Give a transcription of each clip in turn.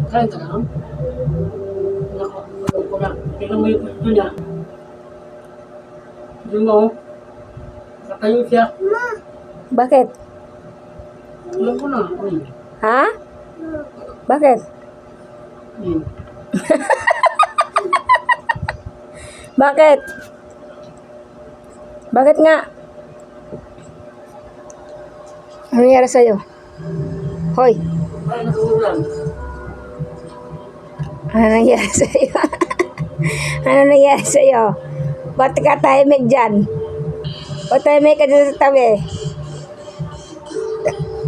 Kain ka lang? Nako, ko na. Tingnan mo yung gusto niya. Hindi mo. Nakayo siya. Bakit? Alam ko na. Ha? Bakit? Bakit? Bakit nga? Ano nangyari sa'yo? Hoy, Ay, nag-uulan. ano nangyari sa'yo? Ano nangyari sa'yo? Ba't ka tahimik dyan? Ba't tahimik ka dyan sa tabi?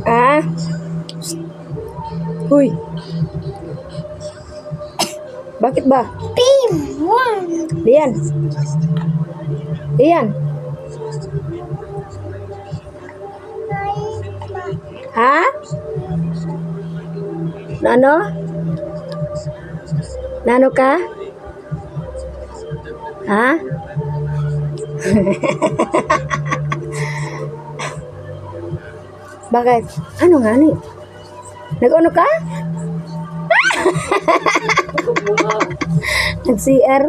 Ha? Huy. Bakit ba? Diyan. Diyan. Ha? Nano? Nano ka? Ha? Bakit? Ano nga ni? Nag-ano ka? Nag-CR?